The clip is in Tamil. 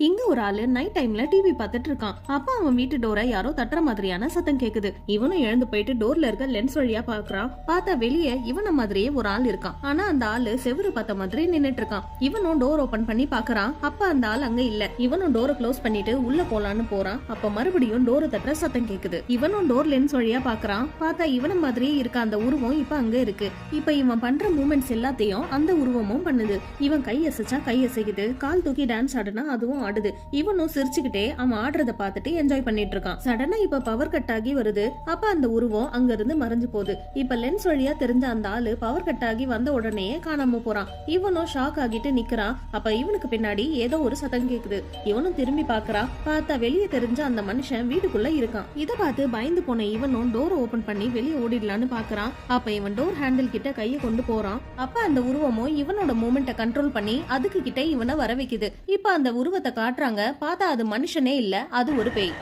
இங்க ஒரு ஆளு நைட் டைம்ல டிவி பார்த்துட்டு இருக்கான். அப்ப அவன் வீட்டு டோரை யாரோ தட்டுற மாதிரியான சத்தம் கேக்குது. இவனும் எழுந்து போயிட்டு டோர்ல இருக்க லென்ஸ் வழியா பாக்குறான். பார்த்தா வெளியே இவன மாதிரியே ஒரு ஆள் இருக்கான். ஆனா அந்த ஆளு செவுரு பார்த்த மாதிரி நின்னுட்டு இருக்கான். இவனும் டோர் ஓபன் பண்ணி பாக்குறான். அப்ப அந்த ஆள் அங்க இல்ல. இவனும் டோரை க்ளோஸ் பண்ணிட்டு உள்ள போலான்னு போறான். அப்ப மறுபடியும் டோரை தட்டுற சத்தம் கேக்குது. இவனும் டோர் லென்ஸ் வழியா பாக்குறான். பார்த்தா இவன மாதிரியே இருக்க அந்த உருவம் இப்ப அங்க இருக்கு. இப்ப இவன் பண்ற மூமெண்ட்ஸ் எல்லாத்தையும் அந்த உருவமும் பண்ணுது. இவன் கை அசைச்சா கை அசைக்குது, கால் தூக்கி டான்ஸ் ஆடுனா அதுவும் ஆடுது. இவனும் சிரிச்சுக்கிட்டே அவன் ஆடுறத பார்த்துட்டு என்ஜாய் பண்ணிட்டு இருக்கான். சடனா இப்ப பவர் கட் ஆகி வருது. அப்ப அந்த உருவம் அங்க இருந்து மறைஞ்சு போகுது. இப்ப லென்ஸ் வழியா தெரிஞ்ச அந்த ஆளு பவர் கட் ஆகி வந்த உடனே காணாம போறான். இவனும் ஷாக் ஆகிட்டு நிக்கிறான். அப்ப இவனுக்கு பின்னாடி ஏதோ ஒரு சத்தம் கேக்குது. இவனும் திரும்பி பாக்குறான். பார்த்தா வெளியே தெரிஞ்ச அந்த மனுஷன் வீட்டுக்குள்ள இருக்கான். இத பார்த்து பயந்து போன இவனும் டோர் ஓபன் பண்ணி வெளியே ஓடிடலான்னு பாக்குறான். அப்ப இவன் டோர் ஹேண்டில் கிட்ட கையை கொண்டு போறான். அப்ப அந்த உருவமும் இவனோட மூமெண்ட்டை கண்ட்ரோல் பண்ணி அதுக்கு கிட்ட இவனை வர வைக்குது. இப்ப அந்த உருவத்தை காட்டுறாங்க. பார்த்தா அது மனுஷனே இல்ல, அது ஒரு பேய்.